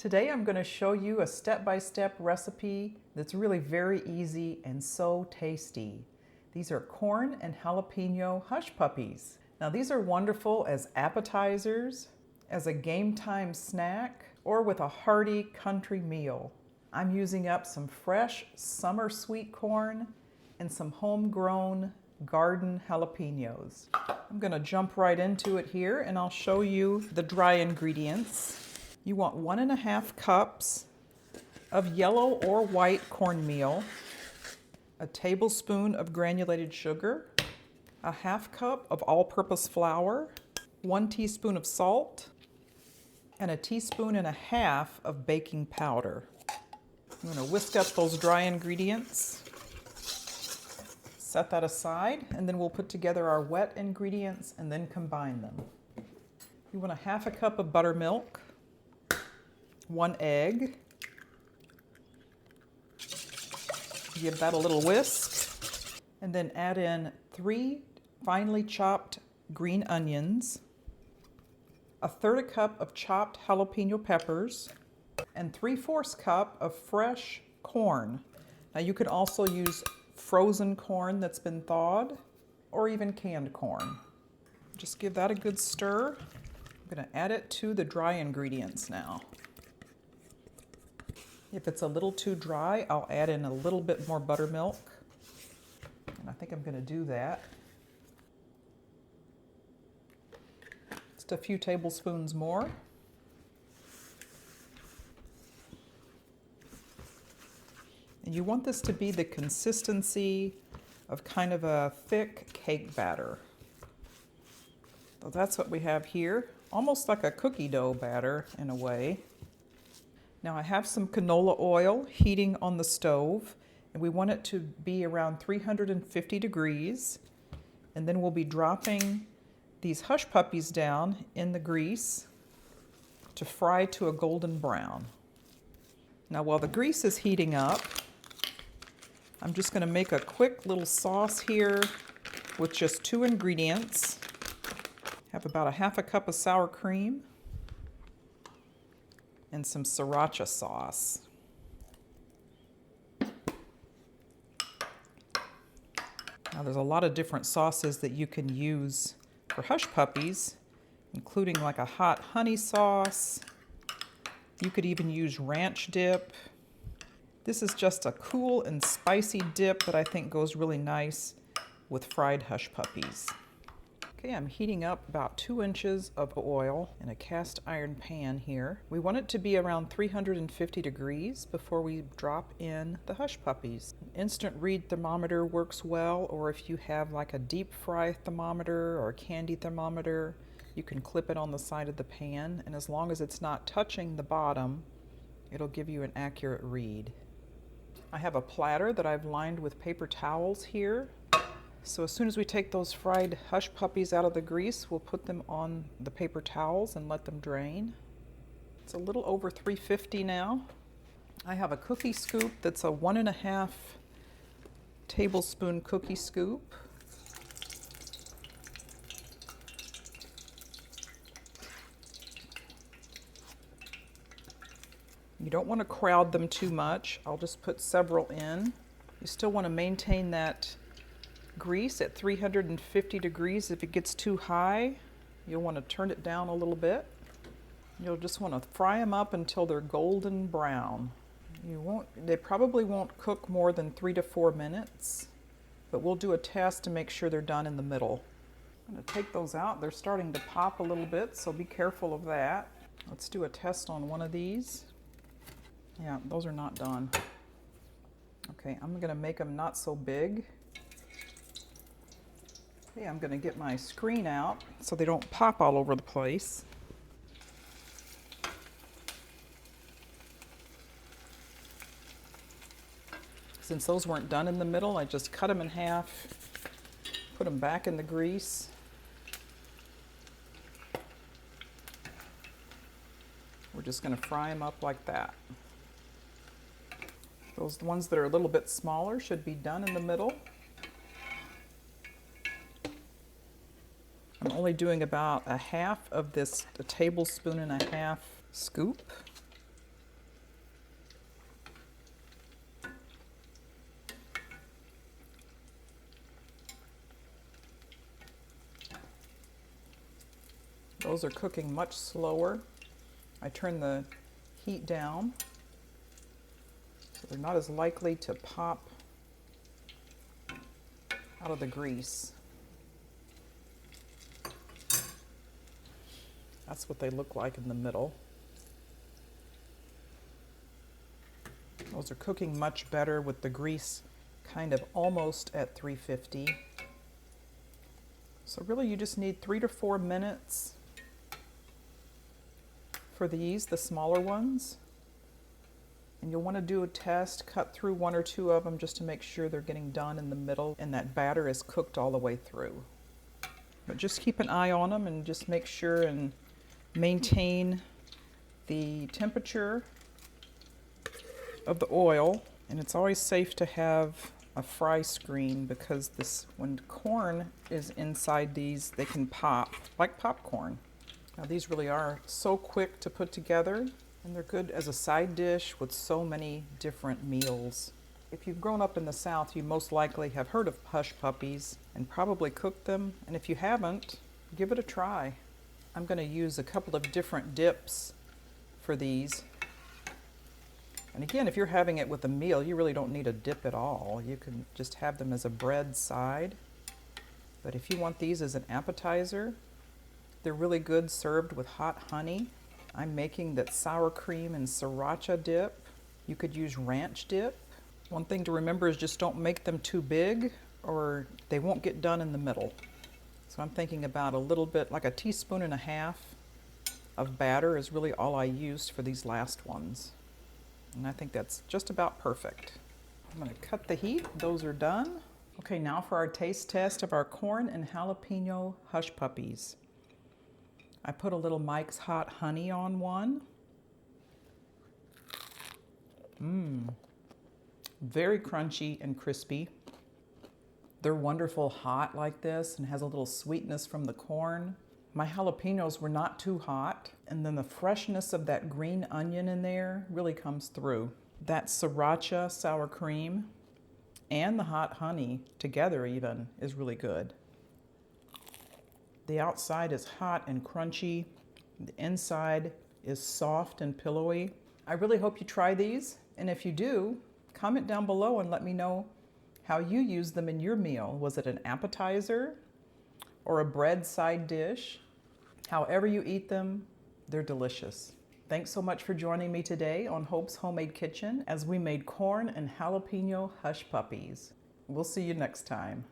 Today I'm going to show you a step-by-step recipe that's really very easy and so tasty. These are corn and jalapeno hush puppies. Now these are wonderful as appetizers, as a game time snack, or with a hearty country meal. I'm using up some fresh summer sweet corn and some homegrown garden jalapeños. I'm going to jump right into it here and I'll show you the dry ingredients. You want 1.5 cups of yellow or white cornmeal, a tablespoon of granulated sugar, a 1/2 cup of all-purpose flour, 1 teaspoon of salt, and 1.5 teaspoons of baking powder. I'm going to whisk up those dry ingredients, set that aside, and then we'll put together our wet ingredients and then combine them. You want 1/2 cup of buttermilk, 1 egg, give that a little whisk, and then add in 3 finely chopped green onions, 1/3 cup of chopped jalapeno peppers, and 3/4 cup of fresh corn. Now you could also use frozen corn that's been thawed, or even canned corn. Just give that a good stir. I'm going to add it to the dry ingredients now. If it's a little too dry, I'll add in a little bit more buttermilk. And I think I'm going to do that. Just a few tablespoons more. And you want this to be the consistency of kind of a thick cake batter. So that's what we have here. Almost like a cookie dough batter in a way. Now I have some canola oil heating on the stove, and we want it to be around 350 degrees. And then we'll be dropping these hush puppies down in the grease to fry to a golden brown. Now while the grease is heating up, I'm just going to make a quick little sauce here with just 2 ingredients. Have about 1/2 cup of sour cream and some sriracha sauce. Now there's a lot of different sauces that you can use for hush puppies, including like a hot honey sauce. You could even use ranch dip. This is just a cool and spicy dip that I think goes really nice with fried hush puppies. Okay, I'm heating up about 2 inches of oil in a cast iron pan here. We want it to be around 350 degrees before we drop in the hush puppies. An instant read thermometer works well, or if you have like a deep fry thermometer or a candy thermometer, you can clip it on the side of the pan, and as long as it's not touching the bottom, it'll give you an accurate read. I have a platter that I've lined with paper towels here. So as soon as we take those fried hush puppies out of the grease, we'll put them on the paper towels and let them drain. It's a little over 350 now. I have a cookie scoop that's a 1.5 tablespoon cookie scoop. You don't want to crowd them too much. I'll just put several in. You still want to maintain that grease at 350 degrees. If it gets too high, you'll want to turn it down a little bit. You'll just want to fry them up until they're golden brown. They probably won't cook more than 3 to 4 minutes, but we'll do a test to make sure they're done in the middle. I'm going to take those out. They're starting to pop a little bit, so be careful of that. Let's do a test on one of these. Yeah, those are not done. Okay, I'm going to make them not so big. Okay, I'm going to get my screen out so they don't pop all over the place. Since those weren't done in the middle, I just cut them in half, put them back in the grease. We're just going to fry them up like that. Those ones that are a little bit smaller should be done in the middle. I'm only doing about a half of this, a tablespoon and a half scoop. Those are cooking much slower. I turn the heat down so they're not as likely to pop out of the grease. That's what they look like in the middle. Those are cooking much better with the grease kind of almost at 350. So really you just need 3 to 4 minutes for these, the smaller ones. And you'll want to do a test, cut through 1 or 2 of them just to make sure they're getting done in the middle and that batter is cooked all the way through. But just keep an eye on them and just make sure and maintain the temperature of the oil. And it's always safe to have a fry screen because when corn is inside these, they can pop like popcorn. Now these really are so quick to put together, and they're good as a side dish with so many different meals. If you've grown up in the South, you most likely have heard of hush puppies and probably cooked them. And if you haven't, give it a try. I'm going to use a couple of different dips for these. And again, if you're having it with a meal, you really don't need a dip at all. You can just have them as a bread side. But if you want these as an appetizer, they're really good served with hot honey. I'm making that sour cream and sriracha dip. You could use ranch dip. One thing to remember is just don't make them too big or they won't get done in the middle. So I'm thinking about a little bit, like a teaspoon and a half of batter is really all I used for these last ones. And I think that's just about perfect. I'm going to cut the heat. Those are done. Okay, now for our taste test of our corn and jalapeno hush puppies. I put a little Mike's Hot Honey on one. Very crunchy and crispy. They're wonderful hot like this and has a little sweetness from the corn. My jalapenos were not too hot, and then the freshness of that green onion in there really comes through. That sriracha sour cream and the hot honey together even is really good. The outside is hot and crunchy. The inside is soft and pillowy. I really hope you try these, and if you do, comment down below and let me know how you use them in your meal. Was it an appetizer or a bread side dish? However you eat them, they're delicious. Thanks so much for joining me today on Hope's Homemade Kitchen as we made corn and jalapeno hush puppies. We'll see you next time.